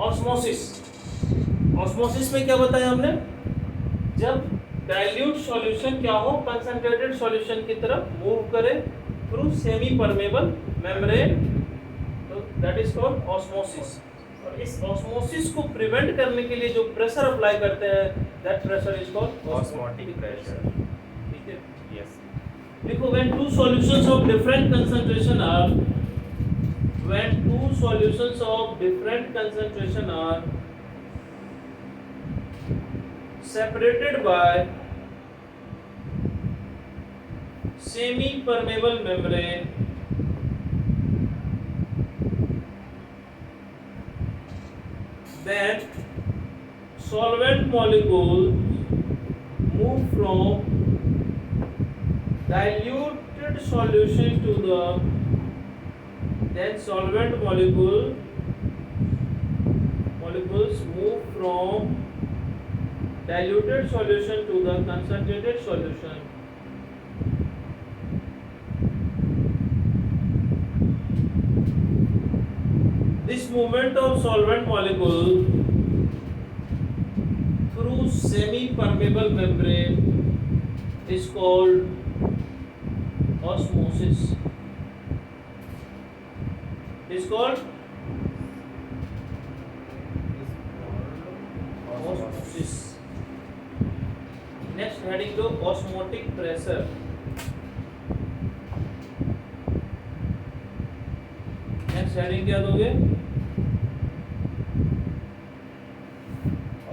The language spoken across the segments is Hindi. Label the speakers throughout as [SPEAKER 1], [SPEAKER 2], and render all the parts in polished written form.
[SPEAKER 1] ऑस्मोसिस। ऑस्मोसिस में क्या बताया हमने, जब डाइल्यूट सॉल्यूशन क्या हो, कंसंट्रेटेड सॉल्यूशन की तरफ मूव करे थ्रू सेमी परमेबल मेम्ब्रेन, तो दैट इज कॉल्ड ऑस्मोसिस। और इस ऑस्मोसिस को प्रिवेंट करने के लिए जो प्रेशर अप्लाई करते हैं, that pressure is called
[SPEAKER 2] osmotic pressure.
[SPEAKER 1] ठीक है,
[SPEAKER 2] यस।
[SPEAKER 1] देखो when two solutions of different concentration are when two solutions of different concentration are separated by semi permeable membrane, then solvent molecules move from diluted solution to the then solvent molecules move from diluted solution to the concentrated solution. This movement of solvent molecule through semi-permeable membrane is called osmosis. Is called osmosis. Next heading to osmotic pressure. Next heading क्या दोगे,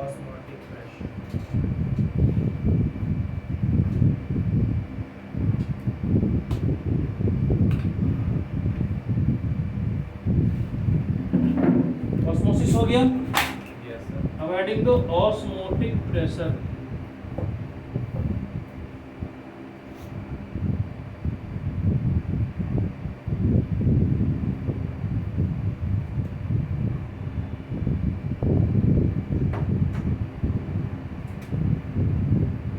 [SPEAKER 2] ऑस्मोटिक प्रेशर।
[SPEAKER 1] ऑस्मोसिस हो गया।
[SPEAKER 2] Yes sir.
[SPEAKER 1] अब हेडिंग दो ऑस्मोटिक प्रेशर।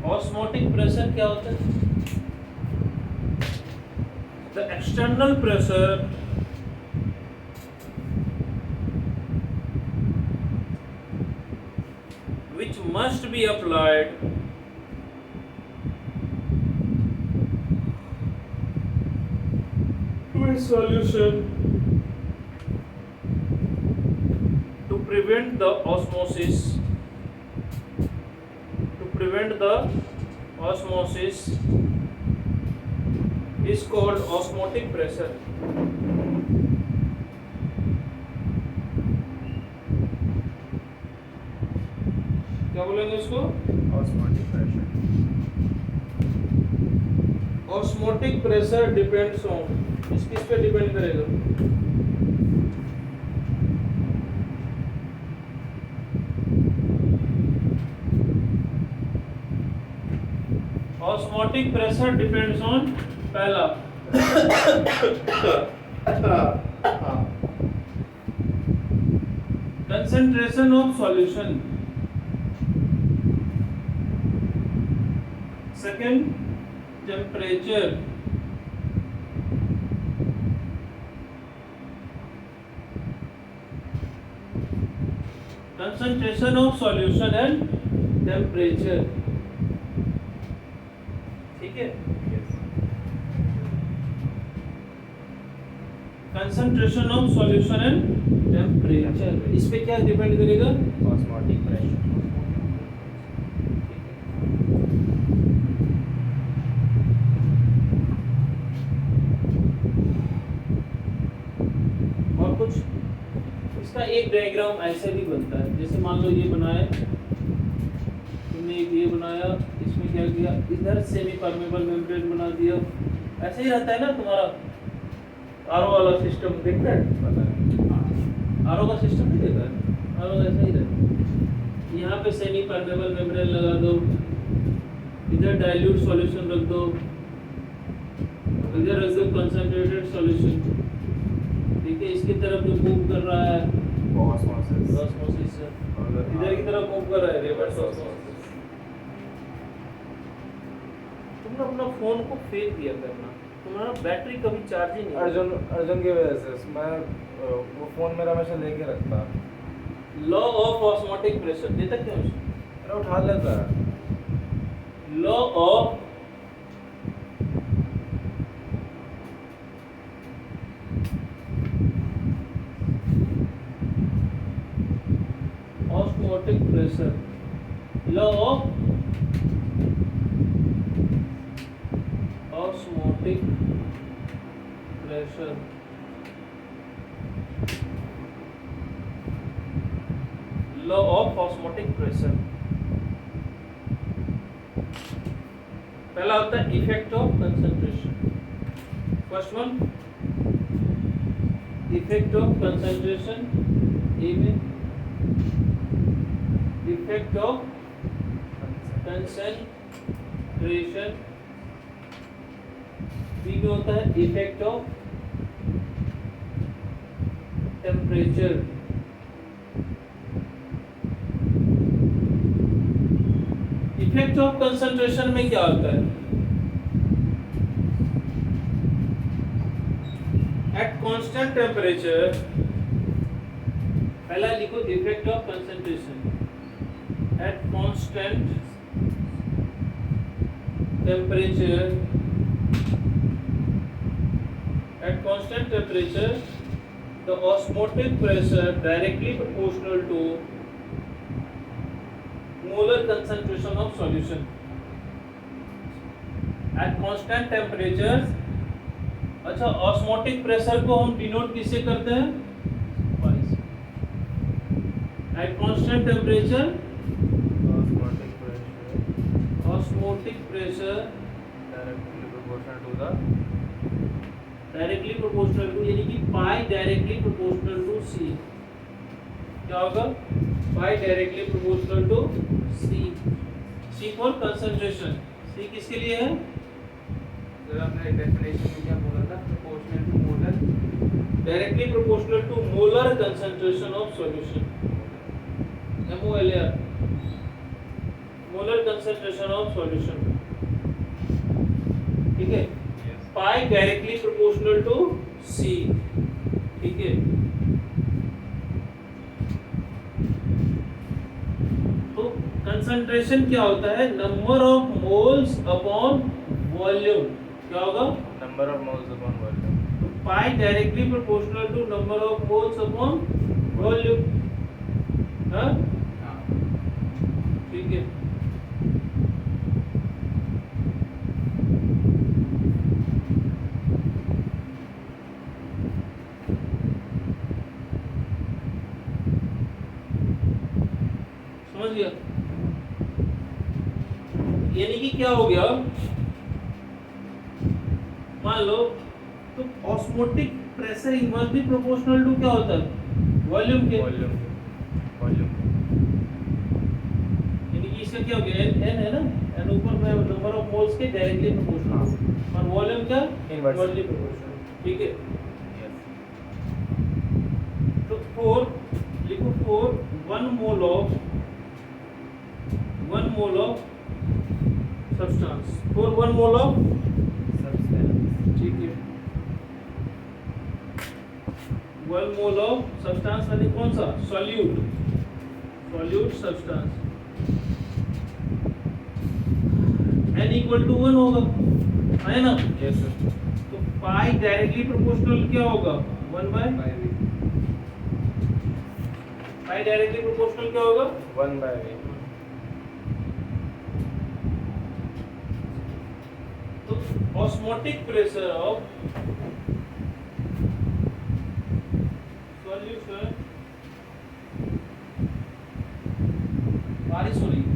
[SPEAKER 1] ऑस्मोटिक प्रेशर क्या होता है, the external pressure which must be applied to a solution to prevent the osmosis is called osmotic pressure. क्या बोलेंगे इसको,
[SPEAKER 2] osmotic pressure.
[SPEAKER 1] Osmotic pressure depends on, किस पे डिपेंड करेगा, ऑस्मोटिक प्रेशर डिपेंड्स ऑन, पहला concentration of solution, second temperature, concentration of solution and temperature, ठीक है। concentration of solution and temperature, इस पे क्या डिपेंड करेगा,
[SPEAKER 2] ऑस्मोटिक प्रेशर।
[SPEAKER 1] और कुछ इसका एक डायग्राम ऐसे भी बनता है, जैसे मान लो ये बनाया तुमने, एक ये बनाया, इसमें क्या किया, इधर सेमी परमेबल मेम्ब्रेन बना दिया, ऐसे ही रहता है ना तुम्हारा आरओ वाला सिस्टम, देखता है
[SPEAKER 2] पता है।
[SPEAKER 1] आरओ का सिस्टम नहीं देखा है, आरओ ऐसा ही रहता है। यहाँ पे सेमी परमेबल मेम्ब्रेन लगा दो, इधर डाइल्यूट सॉल्यूशन रख दो, इधर रख दो कंसंट्रेटेड सॉल्यूशन, ठीक है। इसकी तरफ जो मूव कर रहा है ऑस्मोसिस, इधर की तरफ मूव कर रहा है रिवर्स ऑस्मोसिस। तुम अपना फोन को फेंक दिया करना, तुम्हारा बैटरी कभी चार्ज ही नहीं।
[SPEAKER 2] अर्जुन की वजह से मैं वो फ़ोन मेरा हमेशा लेके रखता।
[SPEAKER 1] लॉ ऑफ ऑस्मोटिक प्रेशर देता क्या है?
[SPEAKER 2] अरे उठा लेता
[SPEAKER 1] law of osmotic pressure, law of osmotic pressure, law of osmotic pressure. पहला होता है effect of concentration. First one, effect of concentration, A में इफेक्ट ऑफ कंसंट्रेशन, बी में होता है effect of temperature, effect of concentration में क्या होता है? एट कांस्टेंट टेम्परेचर, पहला लिखो effect of concentration at constant temperature, at constant temperature the osmotic pressure directly proportional to molar concentration of solution। at constant temperature, अच्छा osmotic pressure को हम डिनोट किससे करते हैं? at constant temperature osmotic pressure directly proportional to, यानी कि pi directly proportional to C. क्या होगा? Pi directly proportional to C. C for concentration, C किसके लिए है?
[SPEAKER 2] सर आपने डेफिनेशन में क्या बोला था? Proportional to molar,
[SPEAKER 1] directly proportional to molar concentration of solution, MOLR, molar concentration of solution. ठीक है, pi directly proportional to C. ठीक है, तो कंसंट्रेशन क्या होता है? Number of moles upon volume. क्या होगा?
[SPEAKER 2] Number of moles upon volume.
[SPEAKER 1] तो pi directly proportional to number of moles upon volume. हाँ, ठीक है। समझ गया? यानी कि क्या हो गया, मान लो तो osmotic pressure inversely proportional to क्या होता है? वॉल्यूम के।
[SPEAKER 2] वॉल्यूम
[SPEAKER 1] यानी कि इसका क्या हो गया? n है ना, n ऊपर में नंबर ऑफ मोल्स के डायरेक्टली प्रोपोर्शनल और वॉल्यूम क्या? Inversely proportional. ठीक है, तो 4 लिखो, 4 1 mole of substance, 4 1 mole of
[SPEAKER 2] substance.
[SPEAKER 1] ठीक है, 1 मोल ऑफ सब्सटेंस यानी कौन सा? Solute substance. n equal to 1 होगा, है ना?
[SPEAKER 2] Yes sir.
[SPEAKER 1] तो पाई डायरेक्टली प्रोपोर्शनल क्या होगा? 1 बाय पाई डायरेक्टली प्रोपोर्शनल क्या होगा?
[SPEAKER 2] 1/v।
[SPEAKER 1] तो ऑस्मोटिक प्रेशर ऑफ सॉल्यूशन, बारिश हो रही है,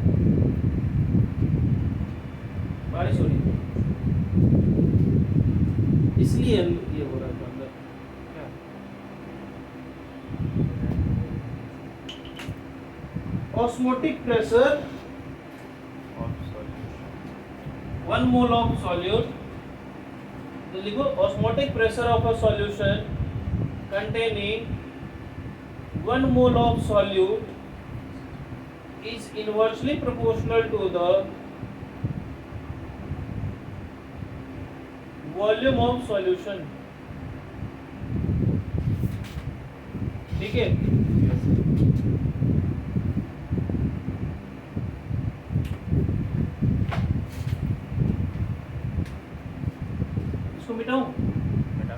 [SPEAKER 1] बारिश हो रही है, इसलिए ये हो रहा था अंदर। Osmotic pressure 1 mole of solute, तो लिखो osmotic pressure of a solution containing 1 mole of solute is inversely proportional to the volume of solution। ठीक ठीक है।
[SPEAKER 2] Yes sir.
[SPEAKER 1] इसको मिटाऊं?
[SPEAKER 2] बेटा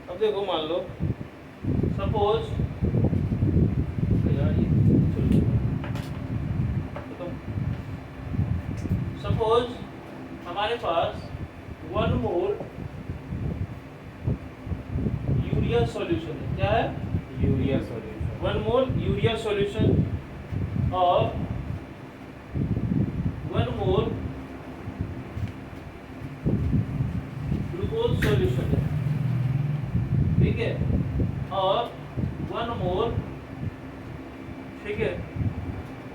[SPEAKER 1] अब देखो मान लो सपोज यार ये सपोज हमारे पास वन मोर यूरिया सॉल्यूशन है। क्या है?
[SPEAKER 2] Urea solution.
[SPEAKER 1] One more urea solution और वन मोर ग्लूकोज सॉल्यूशन है, ठीक है, और वन मोर, ठीक है,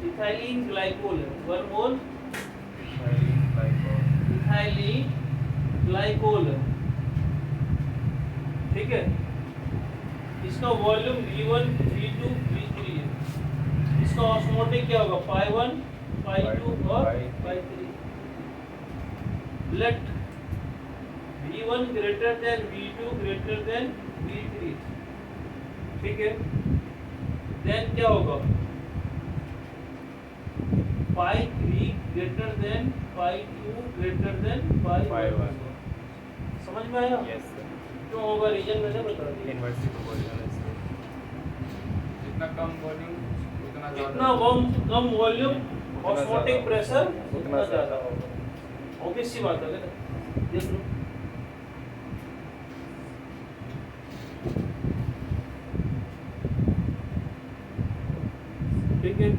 [SPEAKER 1] इथाइलिन ग्लाइकोल है। वन मोर इथाइलिन ग्लाइकोल है, ठीक है। इसका वॉल्यूम V1 V2 V3 है। इसका ऑस्मोटिक क्या होगा? phi1 phi2 और phi3। Let V1 greater than V2 greater than V3, ठीक है। देन क्या होगा? phi3 greater than phi2 greater than phi1। समझ में आया?
[SPEAKER 2] Yes sir.
[SPEAKER 1] क्यों होगा? रीजन मैंने बता दिया।
[SPEAKER 2] इनवर्सली प्रोपोर्शनल है सर। जितना कम वॉल्यूम उतना
[SPEAKER 1] जितना कम वॉल्यूम ऑस्मोटिक प्रेशर उतना ज्यादा होगा। ऑब्वियस सी बात है ना, देख लो। ठीक है।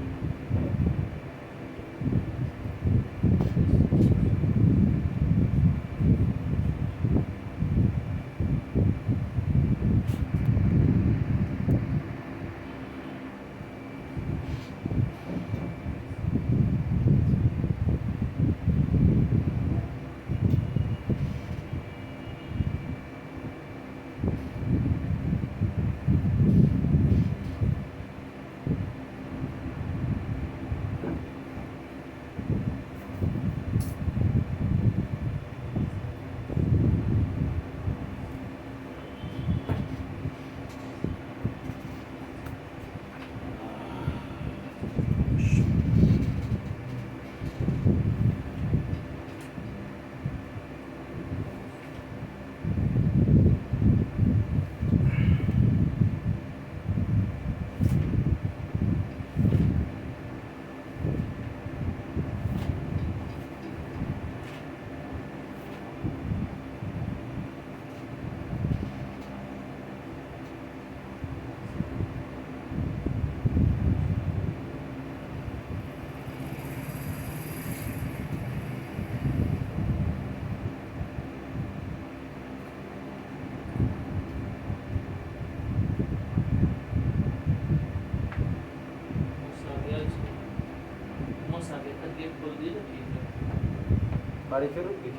[SPEAKER 2] बारिश शुरू की।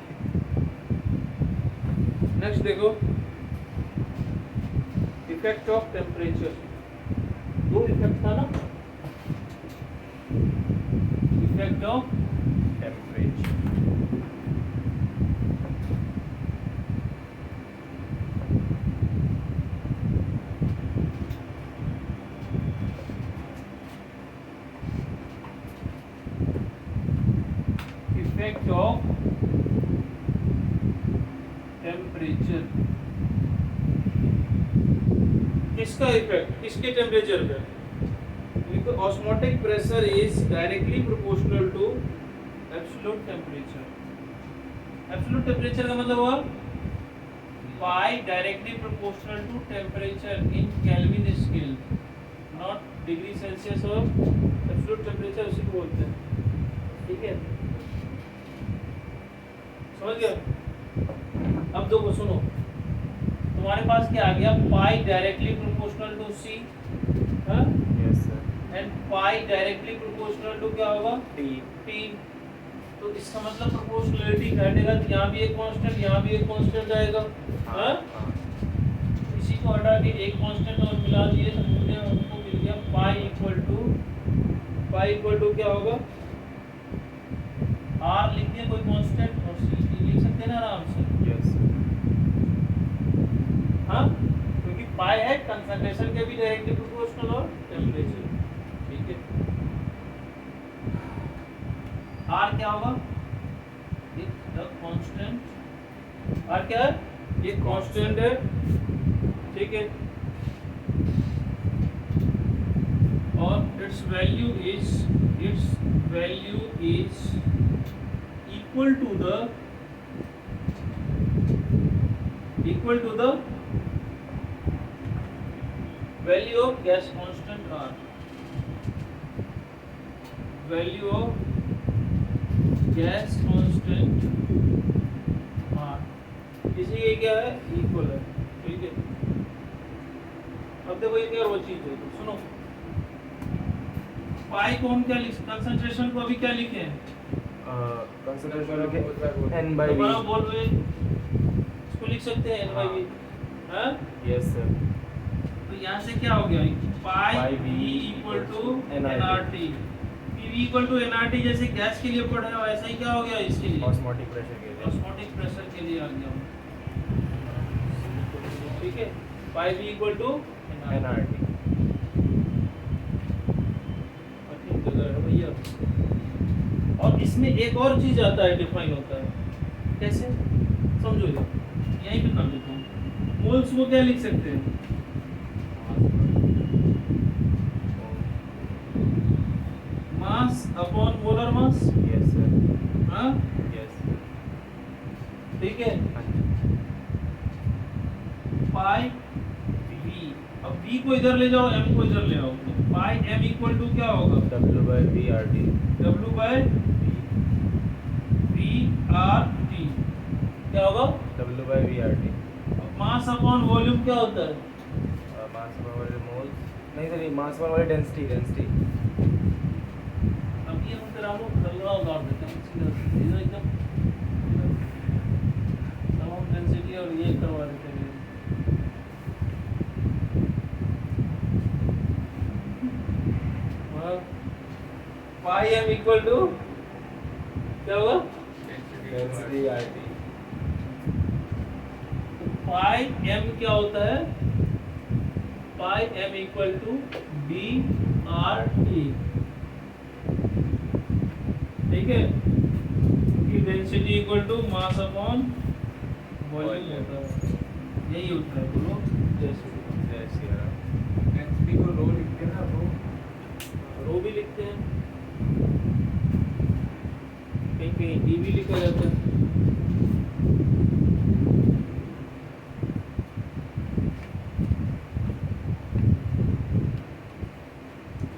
[SPEAKER 1] नेक्स्ट देखो, इफेक्ट ऑफ टेम्परेचर। दो इफेक्ट था ना, effect of
[SPEAKER 2] temperature.
[SPEAKER 1] Effect of temperature. किसका इफेक्ट? किसके टेम्परेचर पे? because osmotic pressure is directly proportional to absolute temperature। absolute temperature का मतलब हुआ pi directly proportional to temperature in Kelvin scale, not degree Celsius। और absolute temperature उसी को बोलते हैं, ठीक है, समझ गया? अब देखो सुनो, तुम्हारे पास क्या आ गया? Pi directly proportional to C, हाँ,
[SPEAKER 2] yes sir.
[SPEAKER 1] And pi directly proportional to क्या होगा?
[SPEAKER 2] टी।
[SPEAKER 1] टी। तो इसका मतलब प्रोपोर्शनलिटी घटेगा तो यहाँ भी एक कांस्टेंट, यहाँ भी एक कांस्टेंट आएगा, हाँ। इसी को हटा के एक कांस्टेंट और मिला दिए तो हमको मिल गया पाई इक्वल टू क्या होगा? आर लिख दिया कोई कांस्टेंट और सी लिख सकते हैं ना आराम से।
[SPEAKER 2] Yes sir.
[SPEAKER 1] डायरेक्टली प्रोपोर्शनल और टेम्परेचर, ठीक है। आर क्या होगा, द कांस्टेंट, आर क्या है, ये कांस्टेंट है, ठीक है, और its value is equal to the value of gas constant R, value of gas constant R इसी ये क्या है, इक्वल है, ठीक है। अब देखो एक और वो चीज है, सुनो, पाई को हम क्या लिख, कंसंट्रेशन को अभी क्या लिखे हैं,
[SPEAKER 3] कंसंट्रेशन लिखे n by v।
[SPEAKER 1] दोबारा बोल रहे, इसको लिख सकते हैं n by v, हाँ,
[SPEAKER 3] यस सर।
[SPEAKER 1] तो यहाँ से क्या हो गया, pi
[SPEAKER 3] Pi
[SPEAKER 1] v
[SPEAKER 3] v
[SPEAKER 1] equal to
[SPEAKER 3] nRT।
[SPEAKER 1] nRT, pv equal to nRT, जैसे गैस के लिए पढ़ा है वैसा ही क्या हो गया इसके लिए,
[SPEAKER 3] ऑस्मोटिक प्रेशर के लिए।
[SPEAKER 1] ऑस्मोटिक प्रेशर के लिए आ गया, ठीक है, पाई v इक्वल टू
[SPEAKER 3] nRT।
[SPEAKER 1] कठिन जगह है भैया। और इसमें एक और चीज आता है, डिफाइन होता है, कैसे समझो, यहीं पे कर देता हूँ, मोल्स को क्या लिख सकते हैं, mass upon molar mass,
[SPEAKER 3] yes sir.
[SPEAKER 1] हाँ,
[SPEAKER 3] यस।
[SPEAKER 1] ठीक है, पाई v, अब v को इधर ले जाओ, m को इधर ले आओ, तो पाई m इक्वल टू क्या होगा,
[SPEAKER 3] W by V RT।
[SPEAKER 1] w by v r t, क्या होगा,
[SPEAKER 3] W by V RT।
[SPEAKER 1] Mass upon volume क्या होता है,
[SPEAKER 3] मास पर वाले मोल्स, नहीं सर, ये मास पर वाले डेंसिटी।
[SPEAKER 1] अब ये हम तेरा मुंह खलवा उतार देते हैं, सीधा एकदम तमाम डेंसिटी और ये करवा देते हैं, पाई m इक्वल टू क्या होगा,
[SPEAKER 3] डेंसिटी RT।
[SPEAKER 1] पाई m क्या होता है, pi m equal to b r t, ठीक है, क्योंकि density equal to mass upon volume होता है, यही होता है, बोलो जैसे
[SPEAKER 2] डेंसिटी को रो लिखते हैं ना,
[SPEAKER 1] रो भी लिखते हैं, कहीं कहीं डी भी लिखा जाता है,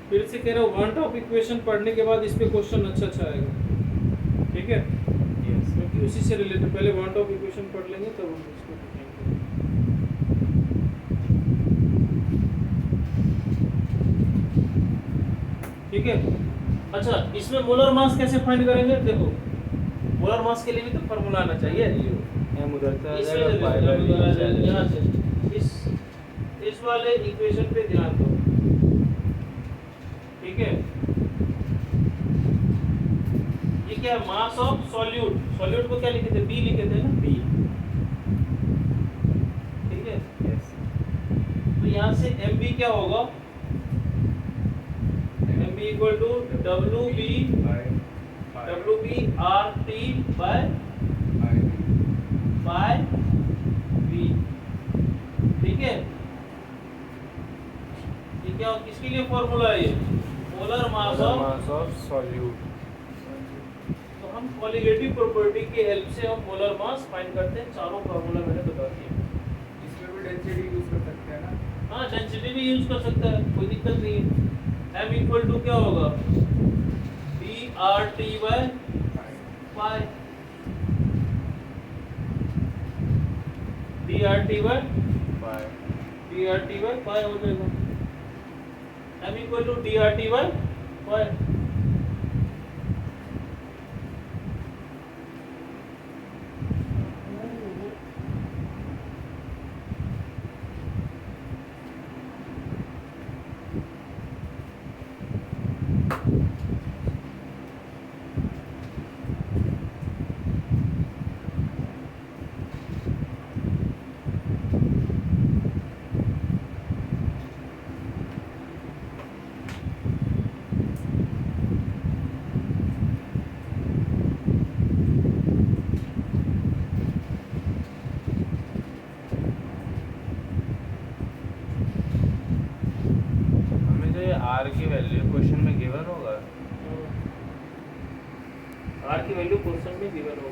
[SPEAKER 1] फिर से कह रहा हूँ, वन टॉप इक्वेशन पढ़ने के बाद इस पे क्वेश्चन अच्छा आएगा, ठीक है,
[SPEAKER 3] यस।
[SPEAKER 1] क्योंकि उसी से रिलेटेड, पहले वन टॉप इक्वेशन पढ़ लेंगे तब हम इसको देखेंगे, ठीक है। अच्छा, इसमें मोलर मास कैसे फाइंड करेंगे, देखो मोलर मास के लिए भी तो फार्मूला आना चाहिए,
[SPEAKER 3] m उधर से आ
[SPEAKER 1] इसमें
[SPEAKER 3] जाएगा, pi by v
[SPEAKER 1] यहाँ
[SPEAKER 3] से आ जाएगा।
[SPEAKER 1] से इस वाले इक्वेशन पे ध्यान दो, ठीक है, ये क्या है, मास ऑफ सॉल्यूट, सॉल्यूट को क्या लिखे थे, b लिखे थे ना,
[SPEAKER 3] B।
[SPEAKER 1] ठीक है,
[SPEAKER 3] यस।
[SPEAKER 1] तो यहाँ से mb क्या होगा, mb equal to wb rt by v, ठीक है, ये क्या, किसके लिए फॉर्मूला है ये, मोलर मास ऑफ
[SPEAKER 3] सॉल्यूट।
[SPEAKER 1] तो हम कोलिगेटिव प्रॉपर्टी की हेल्प से हम मोलर मास फाइंड करते हैं, चारों फार्मूला मैंने बता दिए,
[SPEAKER 2] इसमें भी डेंसिटी यूज कर सकते हैं ना,
[SPEAKER 1] हाँ डेंसिटी भी यूज कर सकता है, कोई दिक्कत नहीं है, m इक्वल टू क्या होगा, b r t by pi, d r t by pi हो जाएगा, m equal to d r t by pi,
[SPEAKER 3] R की वैल्यू क्वेश्चन में गिवन होगा।
[SPEAKER 1] आर की वैल्यू क्वेश्चन में गिवन होगी।